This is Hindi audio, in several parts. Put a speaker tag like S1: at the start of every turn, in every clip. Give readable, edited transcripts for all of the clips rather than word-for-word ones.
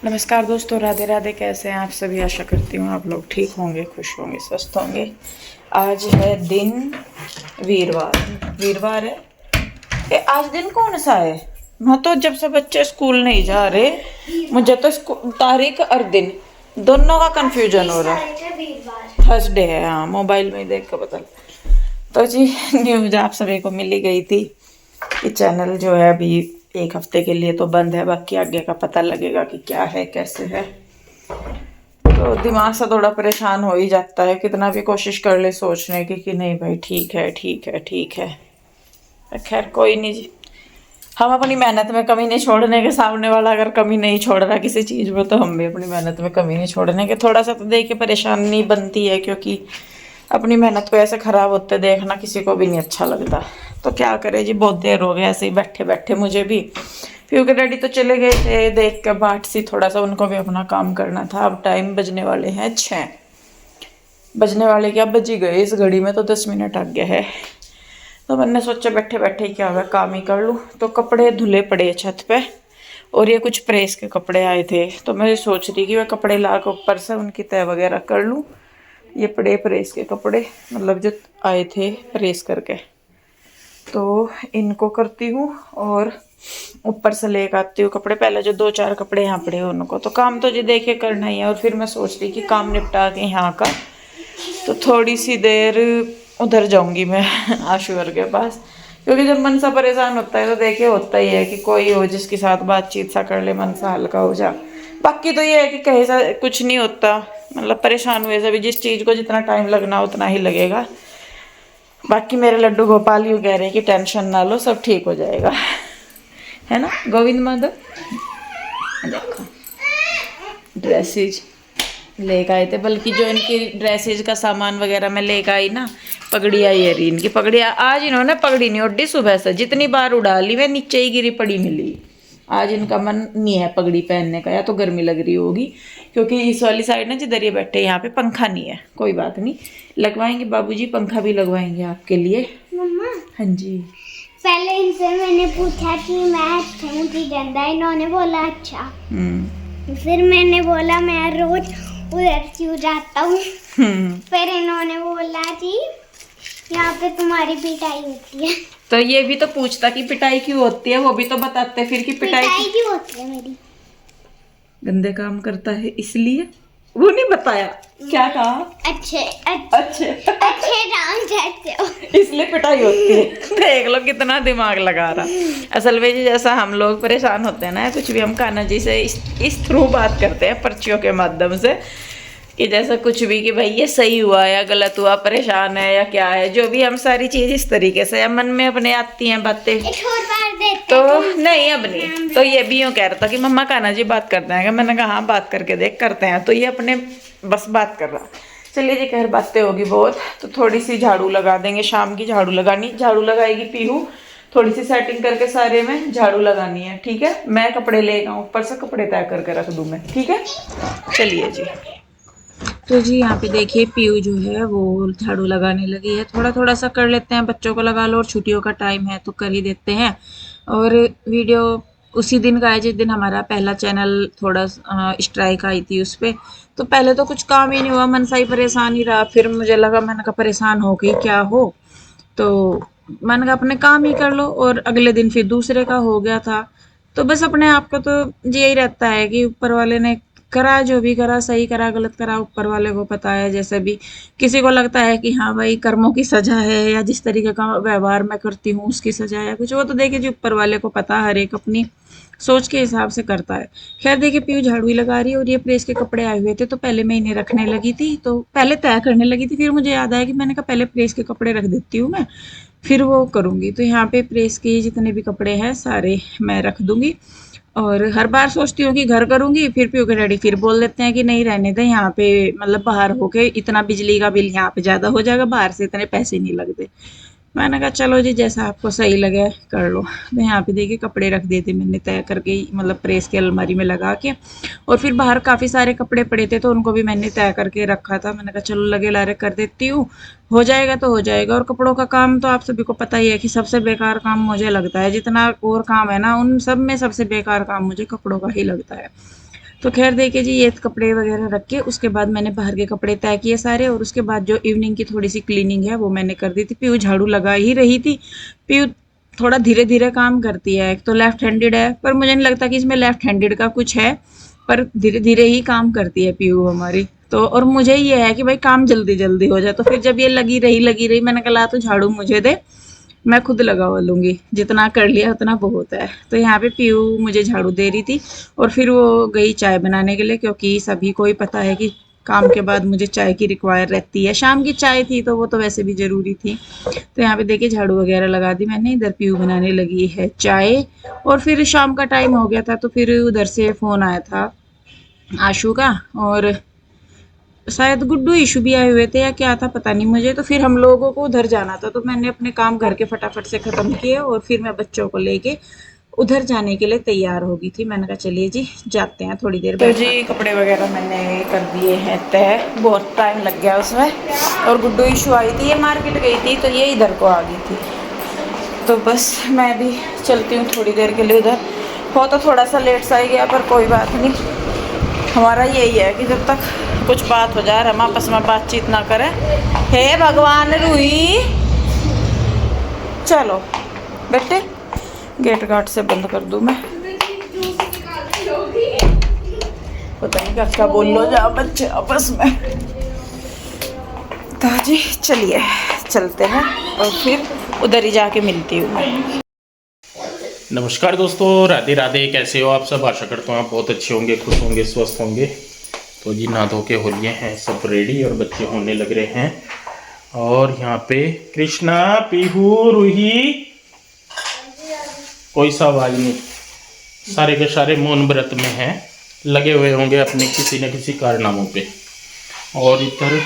S1: नमस्कार दोस्तों, राधे राधे। कैसे हैं आप सभी? आशा करती हूँ आप लोग ठीक होंगे, खुश होंगे, स्वस्थ होंगे। आज है दिन वीरवार है। आज दिन कौन सा है? मैं तो जब से बच्चे स्कूल नहीं जा रहे, मुझे तो तारीख और दिन दोनों का कंफ्यूजन हो रहा है। थर्सडे है, हाँ, मोबाइल में देख कर पता। तो जी न्यूज आप सभी को मिली गई थी कि चैनल जो है अभी एक हफ्ते के लिए तो बंद है, बाकी आगे का पता लगेगा कि क्या है कैसे है। तो दिमाग से थोड़ा परेशान हो ही जाता है, कितना भी कोशिश कर ले सोचने की कि नहीं भाई ठीक है ठीक है ठीक है। खैर कोई नहीं जी, हम अपनी मेहनत में कमी नहीं छोड़ने के। सामने वाला अगर कमी नहीं छोड़ रहा किसी चीज़ में तो हम भी अपनी मेहनत में कमी नहीं छोड़ने के। थोड़ा सा तो देखिए परेशानी बनती है, क्योंकि अपनी मेहनत को ऐसे खराब होते देखना किसी को भी नहीं अच्छा लगता। तो क्या करे जी, बहुत देर हो गया ऐसे ही बैठे बैठे मुझे भी, क्योंकि डैडी तो चले गए थे देख कर बाट सी, थोड़ा सा उनको भी अपना काम करना था। अब टाइम बजने वाले हैं 6 बजने वाले, क्या बज ही गए इस घड़ी में, तो 10 मिनट आगे है। तो मैंने सोचा बैठे बैठे क्या हुआ, काम ही कर लूँ। तो कपड़े धुले पड़े छत पे, और ये कुछ प्रेस के कपड़े आए थे, तो मैं सोच रही कि वह कपड़े ला कर ऊपर से उनकी तय वगैरह कर लूँ। ये पड़े प्रेस के कपड़े, मतलब जो आए थे प्रेस करके, तो इनको करती हूँ और ऊपर से लेकर आती हूँ कपड़े। पहले जो 2-4 कपड़े यहाँ पड़े उनको तो काम तो जी देखे करना ही है। और फिर मैं सोच रही कि काम निपटा के यहाँ का तो थोड़ी सी देर उधर जाऊंगी मैं आशुवर के पास, क्योंकि जब मन सा परेशान होता है तो देखिए होता ही है कि कोई हो जिसके साथ बातचीत सा कर ले, मन सा हल्का हो जा। बाकी तो ये है कि कहीं सा कुछ नहीं होता, मतलब परेशान हुए से भी जिस चीज़ को जितना टाइम लगना उतना ही लगेगा। बाकी मेरे लड्डू गोपाल यूँ कह रहे हैं कि टेंशन ना लो, सब ठीक हो जाएगा, है ना गोविंद माधव। देखो ड्रेसेज लेकर आए थे, बल्कि जो इनकी ड्रेसेज का सामान वगैरह मैं लेकर आई ना, पगड़ी आई है इनकी पगड़ी। आज इन्होंने पगड़ी नहीं उड़ी, सुबह से जितनी बार उड़ा ली वे नीचे ही गिरी पड़ी मिली। आज इनका मन नहीं है पगड़ी पहनने का, या तो गर्मी लग रही होगी, क्योंकि इस वाली साइड ना जिधर ये बैठे यहाँ पे पंखा नहीं है। कोई बात नहीं, लगवाएंगे बाबूजी, पंखा भी लगवाएंगे आपके लिए। मम्मा हाँ जी।
S2: पहले इनसे मैंने पूछा कि मैं मुझे गंदा, इन्होंने बोला अच्छा। फिर मैंने बोला मैं रोज उधर क्यों जाता हूँ। फिर इन्होंने बोला जी यहाँ पे तुम्हारी पिटाई होती है।
S1: तो ये भी तो पूछता कि पिटाई क्यों होती है, वो भी तो बताते फिर कि पिटाई
S2: क्यों होती है मेरी।
S1: गंदे काम करता है इसलिए, वो नहीं बताया। क्या कहा?
S2: अच्छे काम करते हो
S1: इसलिए पिटाई होती है। देख लो कितना दिमाग लगा रहा। असल में जी जैसा हम लोग परेशान होते हैं ना कुछ भी, हम कान्हा जी से इस थ्रू बात करते हैं, पर्चियों के माध्यम से, कि जैसा कुछ भी कि भाई ये सही हुआ या गलत हुआ, परेशान है या क्या है, जो भी हम सारी चीज इस तरीके से मन में अपने आती हैं बातें। तो नहीं अब नहीं, तो ये भी यूँ कह रहा था कि मम्मा कान्हा जी बात करते हैं। मैंने कहा हाँ बात करके देख, करते हैं। तो ये अपने बस बात कर रहा। चलिए जी, खैर बातें होगी बहुत, तो थोड़ी सी झाड़ू लगा देंगे। शाम की झाड़ू लगानी, झाड़ू लगाएगी पीहू, थोड़ी सी सेटिंग करके सारे में झाड़ू लगानी है, ठीक है। मैं कपड़े ले आऊँ ऊपर से, कपड़े तय करके रख दूँ मैं, ठीक है। चलिए जी। तो जी यहाँ पे देखिए पीयू जो है वो झाड़ू लगाने लगी है। थोड़ा थोड़ा सा कर लेते हैं, बच्चों को लगा लो, और छुट्टियों का टाइम है तो कर ही देते हैं। और वीडियो उसी दिन का है जिस दिन हमारा पहला चैनल थोड़ा स्ट्राइक आई थी उस पर। तो पहले तो कुछ काम ही नहीं हुआ, मन सा ही परेशान ही रहा। फिर मुझे लगा, मैंने कहा परेशान हो गई क्या हो, तो मैंने कहा अपने काम ही कर लो। और अगले दिन फिर दूसरे का हो गया था। तो बस अपने आप का तो यही रहता है कि ऊपर वाले ने करा, जो भी करा, सही करा गलत करा, ऊपर वाले को पता है। जैसे भी किसी को लगता है कि हाँ भाई कर्मों की सजा है, या जिस तरीके का व्यवहार मैं करती हूँ उसकी सजा है कुछ, वो तो देखिए जो ऊपर वाले को पता, हर एक अपनी सोच के हिसाब से करता है। खैर देखिए पीयू झाड़ू ही लगा रही है, और ये प्रेस के कपड़े आए हुए थे तो पहले मैं इन्हें रखने लगी थी, तो पहले तय करने लगी थी। फिर मुझे याद आया कि मैंने कहा पहले प्रेस के कपड़े रख देती हूँ मैं, फिर वो करूँगी। तो यहाँ पे प्रेस के जितने भी कपड़े हैं सारे मैं रख दूँगी। और हर बार सोचती हूँ कि घर करूँगी, फिर पीयू के डैडी फिर बोल देते हैं कि नहीं रहने दें, यहाँ पे मतलब बाहर होके इतना बिजली का बिल यहाँ पे ज़्यादा हो जाएगा, बाहर से इतने पैसे नहीं लगते। मैंने कहा चलो जी जैसा आपको सही लगे कर लो। तो यहाँ पे देखिए कपड़े रख दिए थे मैंने तय करके, मतलब प्रेस के अलमारी में लगा के। और फिर बाहर काफ़ी सारे कपड़े पड़े थे तो उनको भी मैंने तय करके रखा था। मैंने कहा चलो लगे लारे कर देती हूँ, हो जाएगा तो हो जाएगा। और कपड़ों का काम तो आप सभी को पता ही है कि सबसे बेकार काम मुझे लगता है। जितना और काम है ना, उन सब में सबसे बेकार काम मुझे कपड़ों का ही लगता है। तो खैर देखिए जी, ये कपड़े वगैरह रख के उसके बाद मैंने बाहर के कपड़े तय किए सारे, और उसके बाद जो इवनिंग की थोड़ी सी क्लीनिंग है वो मैंने कर दी थी। पीयू झाड़ू लगा ही रही थी। पीयू थोड़ा धीरे धीरे काम करती है, एक तो लेफ्ट हैंडेड है, पर मुझे नहीं लगता कि इसमें लेफ्ट हैंडेड का कुछ है, पर धीरे धीरे ही काम करती है पीयू हमारी। तो और मुझे ये है कि भाई काम जल्दी जल्दी हो जाए, तो फिर जब ये लगी रही मैंने कहा तो झाड़ू मुझे दे, मैं खुद लगवा लूँगी, जितना कर लिया उतना बहुत है। तो यहाँ पे पीयू मुझे झाड़ू दे रही थी, और फिर वो गई चाय बनाने के लिए, क्योंकि सभी को ही पता है कि काम के बाद मुझे चाय की रिक्वायर रहती है। शाम की चाय थी तो वो तो वैसे भी ज़रूरी थी। तो यहाँ पे देखिए झाड़ू वगैरह लगा दी मैंने, इधर पीयू बनाने लगी है चाय। और फिर शाम का टाइम हो गया था, तो फिर उधर से फ़ोन आया था आशु का, और शायद गुड्डू इशू भी आए हुए थे या क्या था पता नहीं मुझे। तो फिर हम लोगों को उधर जाना था, तो मैंने अपने काम घर के फटाफट से ख़त्म किए, और फिर मैं बच्चों को लेके उधर जाने के लिए तैयार हो गई थी। मैंने कहा चलिए जी जाते हैं थोड़ी देर। तो जी कपड़े वगैरह मैंने कर दिए हैं तय, बहुत टाइम लग गया उसमें। और गुड्डू इशू आई थी, ये मार्केट गई थी, तो ये इधर को आ गई थी। तो बस मैं भी चलती हूँ थोड़ी देर के लिए उधर। हो तो थोड़ा सा लेट सा ही गया, पर कोई बात नहीं। हमारा यही है कि जब तक कुछ बात हो जाए, हम आपस में बातचीत ना करें। हे भगवान रूही, चलो बेटे, गेट गार्ड से बंद कर दूं मैं, पता नहीं क्या बोल लो जा बच्चे आपस में। तो जी चलिए चलते हैं, और फिर उधर ही जाके मिलती हूँ मैं।
S3: नमस्कार दोस्तों, राधे राधे। कैसे हो आप सब? आशा करता हूँ आप बहुत अच्छे होंगे, खुश होंगे, स्वस्थ होंगे। तो जी नहा धो के हो लिए हैं सब रेडी, और बच्चे होने लग रहे हैं। और यहाँ पे कृष्णा, पीहू, रूही, कोई सा आवाज नहीं, सारे के सारे मौन व्रत में हैं, लगे हुए होंगे अपने किसी न किसी कारनामों पे। और इधर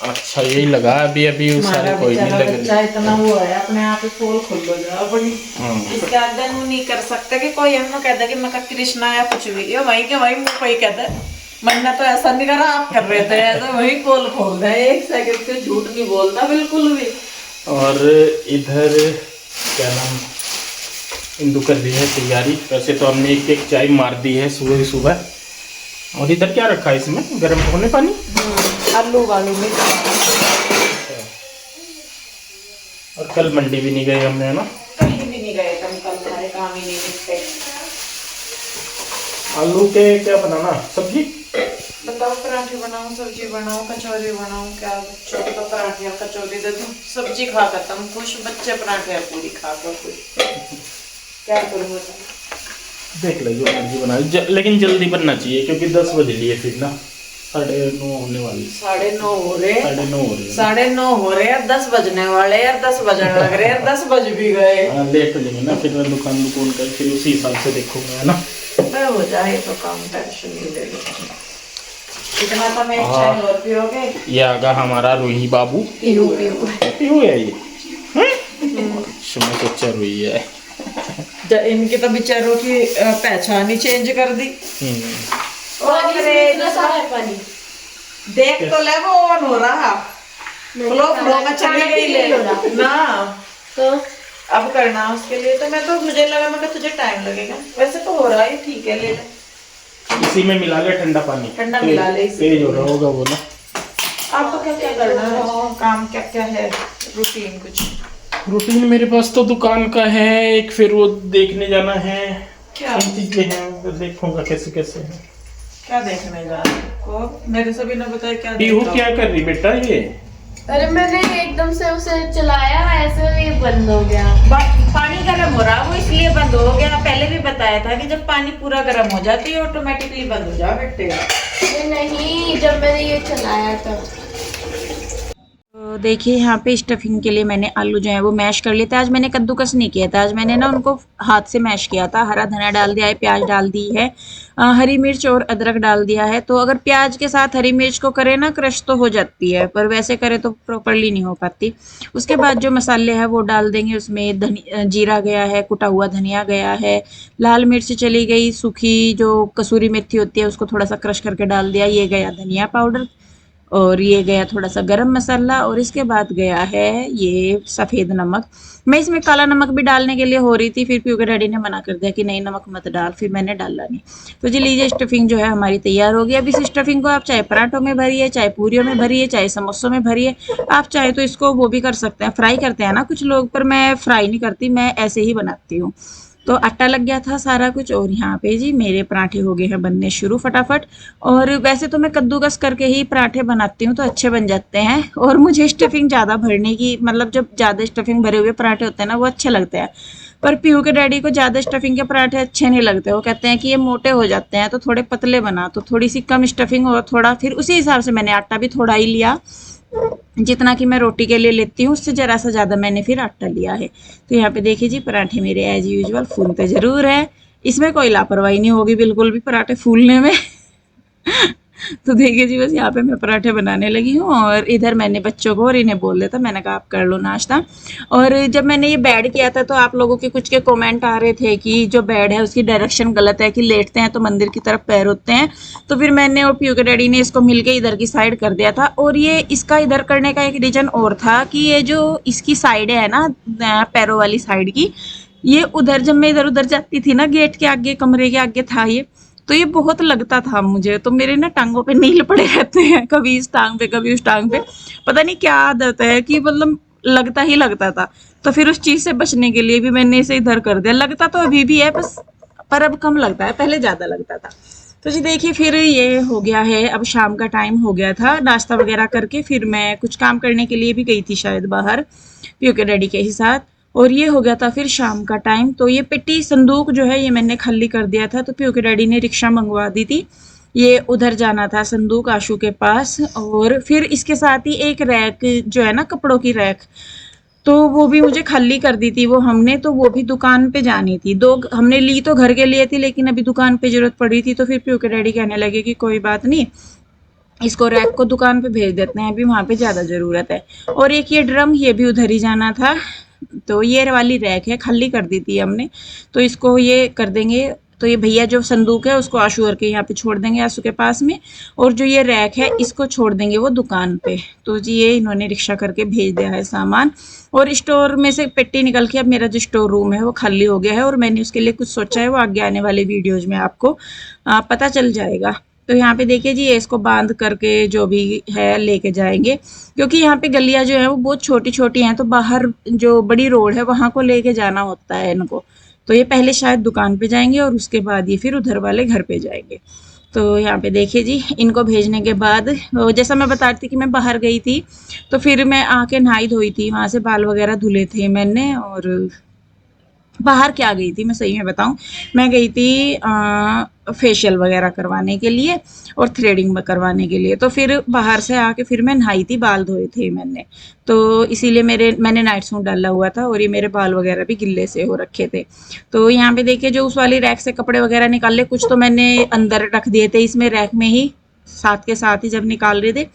S3: अच्छा यही लगा अभी अभी, सारे कोई नहीं लगे।
S1: बच्चा इतना हुआ है अपने आप ही फूल खुल हो जाओ बड़ी, इसके आगे नहीं कर सकते कि कोई हम कहता कि मैं कृष्णा या कुछ भी, ये वही के वही मुंह कोई कहता है। मैंने तो ऐसा नहीं करा, आप कर रहे थे ऐसा, वही पोल खोल रहे हैं, एक सेकंड से झूठ नहीं बोलता बिल्कुल भी।
S3: और इधर क्या नाम, इंदु कर रही है तैयारी। वैसे तो हमने एक एक चाय मार दी है सुबह ही सुबह। और इधर क्या रखा है इसमें, गर्म होने पानी,
S1: आलू वालू में।
S3: और कल मंडी भी नहीं गए हमने, है ना?
S1: कहीं भी नहीं गए, कल हमारे काम ही नहीं निकले।
S3: आलू के क्या बनाना, सब्जी
S1: बताओ, पराठे बनाओ, सब्जी बनाओ, कचौरी बनाओ, क्या बच्चों को तो पराठे और कचौरी दे दूं, सब्जी खा कर तुम खुश, बच्चे पराठे और पूरी खा कर खुश। क्या करूँ
S3: देख लो जो मर्जी बना, लेकिन जल्दी बनना चाहिए, क्योंकि 10 बज लिए फिर ना, 9:30 होने वाली।
S1: 9:30 हो रहे,
S3: 9:30 हो रहे,
S1: 9:30 हो रहे हैं, 10 बजने वाले यार, 10 बजने लग रहे हैं, 10 बज भी गए।
S3: हाँ लेट हो जाएंगे ना, फिर मैं दुकान कर फिर उसी हिसाब से देखूंगा, है ना?
S1: मैं हो जाए तो काम, टेंशन नहीं ले लो। इतना तो मैं चाय और पियोगे।
S3: ये आगा हमारा रूही बाबू,
S1: पीहू
S3: है ये। मैं सोचा रूही है।
S1: इनकी तो बेचारों की पहचान ही चेंज कर दी। देख तो ले, वो ऑन हो रहा, फ्लो में चली गई ले ना, तो अब करना उसके लिए। तो मैं तो, मुझे लगा मैं तुझे टाइम लगेगा, वैसे तो हो रहा है, ठीक है ले ले।
S3: इसी में मिला ले ठंडा पानी,
S1: ठंडा मिला ले,
S3: तेज हो रहा होगा वो ना।
S1: आपको क्या क्या करना है, काम क्या क्या है, रूटीन कुछ?
S3: रूटीन मेरे पास तो दुकान का है एक, फिर वो देखने जाना है,
S1: क्या
S3: चीजें हैं, तो देखूंगा कैसे कैसे है।
S1: क्या देखने जा रहे को, मेरे से भी ना बताया क्या।
S3: पीहू क्या कर रही बेटा ये?
S4: अरे मैंने एकदम से उसे चलाया, ऐसे ही बंद हो गया।
S1: पानी गर्म हो रहा, वो इसलिए बंद हो गया। पहले भी बताया था कि जब पानी पूरा गर्म हो जाता है ऑटोमेटिकली बंद हो जाए बेटे।
S4: नहीं, जब मैंने ये चलाया तब।
S1: तो देखिए यहाँ पे स्टफिंग के लिए मैंने आलू जो है वो मैश कर लिए थे। आज मैंने कद्दूकस नहीं किया था, आज मैंने ना उनको हाथ से मैश किया था। हरा धनिया डाल दिया है, प्याज डाल दी है, हरी मिर्च और अदरक डाल दिया है। तो अगर प्याज के साथ हरी मिर्च को करें ना क्रश तो हो जाती है, पर वैसे करें तो प्रॉपरली नहीं हो पाती। उसके बाद जो मसाले हैं वो डाल देंगे उसमें। जीरा गया है, कुटा हुआ धनिया गया है, लाल मिर्च चली गई, सूखी जो कसूरी मेथी होती है उसको थोड़ा सा क्रश करके डाल दिया, ये गया धनिया पाउडर। और ये गया थोड़ा सा गरम मसाला, और इसके बाद गया है ये सफ़ेद नमक। मैं इसमें काला नमक भी डालने के लिए हो रही थी, फिर पीयू के डैडी ने मना कर दिया कि नहीं नमक मत डाल, फिर मैंने डाला नहीं। तो जी लीजिए स्टफिंग जो है हमारी तैयार हो गई। अब इस स्टफिंग को आप चाहे पराठों में भरिए, चाहे पूरियों में भरिए, चाहे समोसों में भरिए, आप चाहे तो इसको वो भी कर सकते हैं, फ्राई करते हैं ना कुछ लोग, पर मैं फ्राई नहीं करती, मैं ऐसे ही बनाती हूँ। तो आटा लग गया था सारा कुछ, और यहाँ पे जी मेरे पराठे हो गए हैं बनने शुरू फटाफट। और वैसे तो मैं कद्दूकस करके ही पराठे बनाती हूँ तो अच्छे बन जाते हैं, और मुझे स्टफिंग ज़्यादा भरने की, मतलब जब ज़्यादा स्टफिंग भरे हुए पराठे होते हैं ना वो अच्छे लगते हैं। पर पीहू के डैडी को ज़्यादा स्टफिंग के पराठे अच्छे नहीं लगते, वो कहते हैं कि ये मोटे हो जाते हैं, तो थोड़े पतले बना, तो थोड़ी सी कम स्टफिंग और थोड़ा, फिर उसी हिसाब से मैंने आटा भी थोड़ा ही लिया, जितना कि मैं रोटी के लिए लेती हूँ उससे ज़रा सा ज़्यादा मैंने फिर आटा लिया है। तो यहाँ पे देखिए जी पराठे मेरे एज यूजुअल फूलते ज़रूर है, इसमें कोई लापरवाही नहीं होगी बिल्कुल भी पराठे फूलने में। तो देखिए जी बस यहाँ पे मैं पराठे बनाने लगी हूँ, और इधर मैंने बच्चों को और इन्हें बोल दिया था, मैंने कहा आप कर लो नाश्ता। और जब मैंने ये बेड किया था तो आप लोगों के कुछ के कमेंट आ रहे थे कि जो बेड है उसकी डायरेक्शन गलत है, कि लेटते हैं तो मंदिर की तरफ पैर होते हैं। तो फिर मैंने और पीयू के डैडी ने इसको मिलके इधर की साइड कर दिया था। और ये इसका इधर करने का एक रीजन और था कि ये जो इसकी साइड है ना पैरों वाली साइड की, ये उधर जब मैं इधर उधर जाती थी ना, गेट के आगे कमरे के आगे था ये, तो ये बहुत लगता था मुझे, तो मेरे ना टांगों पे नील पड़े रहते हैं, कभी इस टांग पे कभी उस टांग पे, पता नहीं क्या आदत है कि मतलब लगता ही लगता था। तो फिर उस चीज से बचने के लिए भी मैंने इसे इधर कर दिया। लगता तो अभी भी है बस, पर अब कम लगता है, पहले ज्यादा लगता था। तो जी देखिए फिर ये हो गया है, अब शाम का टाइम हो गया था, नाश्ता वगैरह करके फिर मैं कुछ काम करने के लिए भी गई थी शायद बाहर पीयू के डैडी के ही साथ, और ये हो गया था फिर शाम का टाइम। तो ये पेटी संदूक जो है ये मैंने खाली कर दिया था, तो पीयू के डैडी ने रिक्शा मंगवा दी थी, ये उधर जाना था संदूक आशू के पास। और फिर इसके साथ ही एक रैक जो है ना कपड़ों की रैक, तो वो भी मुझे खाली कर दी थी वो हमने, तो वो भी दुकान पे जानी थी। दो हमने ली तो घर के लिए थी, लेकिन अभी दुकान पे जरूरत पड़ी थी, तो फिर पीयू के डैडी कहने लगे कि कोई बात नहीं, इसको रैक को दुकान पे भेज देते हैं, अभी वहां पे ज्यादा जरूरत है। और एक ये ड्रम, ये भी उधर ही जाना था, तो ये वाली रैक है खाली कर दी थी हमने, तो इसको ये कर देंगे। तो ये भैया जो संदूक है उसको आशू और के यहाँ पे छोड़ देंगे, आशू के पास में, और जो ये रैक है इसको छोड़ देंगे वो दुकान पे। तो जी ये इन्होंने रिक्शा करके भेज दिया है सामान, और स्टोर में से पेटी निकल के अब मेरा जो स्टोर रूम है वो खाली हो गया है, और मैंने उसके लिए कुछ सोचा है, वो आगे आने वाले वीडियोज में आपको पता चल जाएगा। तो यहाँ पे देखिए जी ये इसको बांध करके जो भी है लेके जाएंगे, क्योंकि यहाँ पे गलियां जो है वो बहुत छोटी छोटी हैं, तो बाहर जो बड़ी रोड है वहां को लेके जाना होता है इनको। तो ये पहले शायद दुकान पे जाएंगे और उसके बाद ये फिर उधर वाले घर पे जाएंगे। तो यहाँ पे देखिए जी इनको भेजने के बाद, जैसा मैं बता रही थी कि मैं बाहर गई थी, तो फिर मैं आके नहाई धोई थी, वहां से बाल वगैरह धुले थे मैंने। और बाहर क्या गई थी मैं सही में बताऊं, मैं गई थी फेशियल वगैरह करवाने के लिए और थ्रेडिंग करवाने के लिए। तो फिर बाहर से आके फिर मैं नहाई थी, बाल धोए थे मैंने, तो इसीलिए मैंने नाइट सूट डाला हुआ था, और ये मेरे बाल वगैरह भी गिल्ले से हो रखे थे। तो यहाँ पे देखिए जो उस वाली रैक से कपड़े वगैरह निकाल ले, कुछ तो मैंने अंदर रख दिए थे इसमें रैक में ही, साथ के साथ ही जब निकाल रहे थे,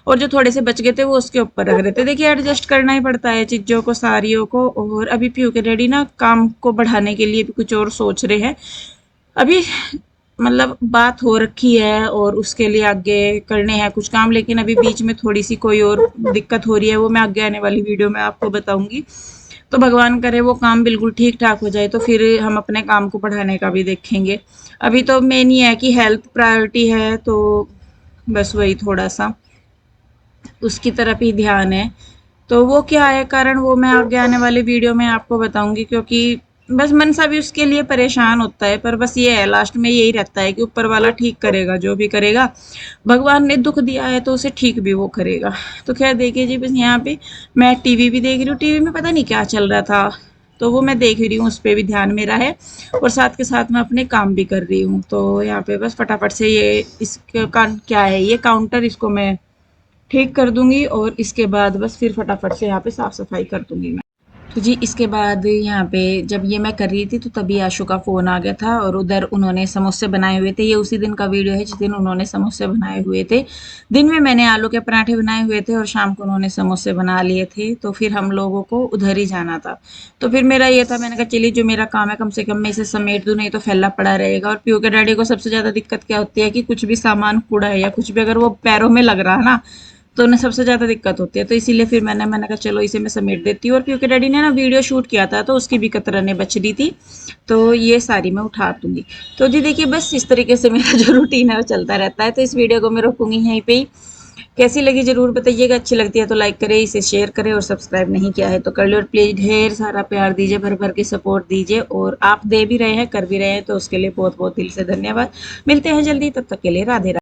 S1: और जो थोड़े से बच गए थे वो उसके ऊपर रख रहे थे। देखिए एडजस्ट करना ही पड़ता है चीज़ों को, सारियों को। और अभी पीयू के डैडी ना काम को बढ़ाने के लिए भी कुछ और सोच रहे हैं अभी, मतलब बात हो रखी है और उसके लिए आगे करने हैं कुछ काम, लेकिन अभी बीच में थोड़ी सी कोई और दिक्कत हो रही है, वो मैं आगे आने वाली वीडियो में आपको बताऊंगी। तो भगवान करे वो काम बिल्कुल ठीक ठाक हो जाए, तो फिर हम अपने काम को बढ़ाने का भी देखेंगे। अभी तो मेन ये है कि हेल्थ प्रायोरिटी है, तो बस वही थोड़ा सा उसकी तरफ ही ध्यान है। तो वो क्या है कारण, वो मैं आगे आने वाली वीडियो में आपको बताऊंगी, क्योंकि बस मन सा भी उसके लिए परेशान होता है, पर बस ये है लास्ट में यही रहता है कि ऊपर वाला ठीक करेगा, जो भी करेगा भगवान ने दुख दिया है तो उसे ठीक भी वो करेगा। तो खैर देखिए जी बस यहाँ पे मैं टीवी भी देख रही हूँ, टीवी में पता नहीं क्या चल रहा था, तो वो मैं देख रही हूँ, उस पर भी ध्यान मेरा है, और साथ के साथ मैं अपने काम भी कर रही हूँ। तो यहाँ पे बस फटाफट से ये इसका क्या है, ये काउंटर, इसको मैं ठीक कर दूंगी, और इसके बाद बस फिर फटाफट से यहाँ पे साफ सफाई कर दूंगी मैं। तो जी इसके बाद यहाँ पे जब ये मैं कर रही थी तो तभी आशु का फ़ोन आ गया था और उधर उन्होंने समोसे बनाए हुए थे। ये उसी दिन का वीडियो है जिस दिन उन्होंने समोसे बनाए हुए थे। दिन में मैंने आलू के पराठे बनाए हुए थे और शाम को उन्होंने समोसे बना लिए थे। तो फिर हम लोगों को उधर ही जाना था। तो फिर मेरा ये था, मैंने कहा चलिए जो मेरा काम है कम से कम मैं इसे समेट दूँ, नहीं तो फैला पड़ा रहेगा। और पीयू के डैडी को सबसे ज़्यादा दिक्कत क्या होती है कि कुछ भी सामान कूड़ा है या कुछ भी अगर वो पैरों में लग रहा है ना तो उन्हें सबसे ज़्यादा दिक्कत होती है। तो इसीलिए फिर मैंने कहा चलो इसे मैं समेट देती हूँ। और क्योंकि डैडी ने ना वीडियो शूट किया था तो उसकी भी कतरने बच रही थी, तो ये सारी मैं उठा दूंगी। तो जी देखिए बस इस तरीके से मेरा जो रूटीन है वो चलता रहता है। तो इस वीडियो को मैं रोकूंगी यहीं पे ही। कैसी लगी ज़रूर बताइएगा, अच्छी लगती है तो लाइक करें, इसे शेयर करें और सब्सक्राइब नहीं किया है तो कर लो। और प्लीज़ ढेर सारा प्यार दीजिए, भर भर के सपोर्ट दीजिए। और आप दे भी रहे हैं, कर भी रहे हैं, तो उसके लिए बहुत बहुत दिल से धन्यवाद। मिलते हैं जल्दी, तब तक के लिए राधे राधे।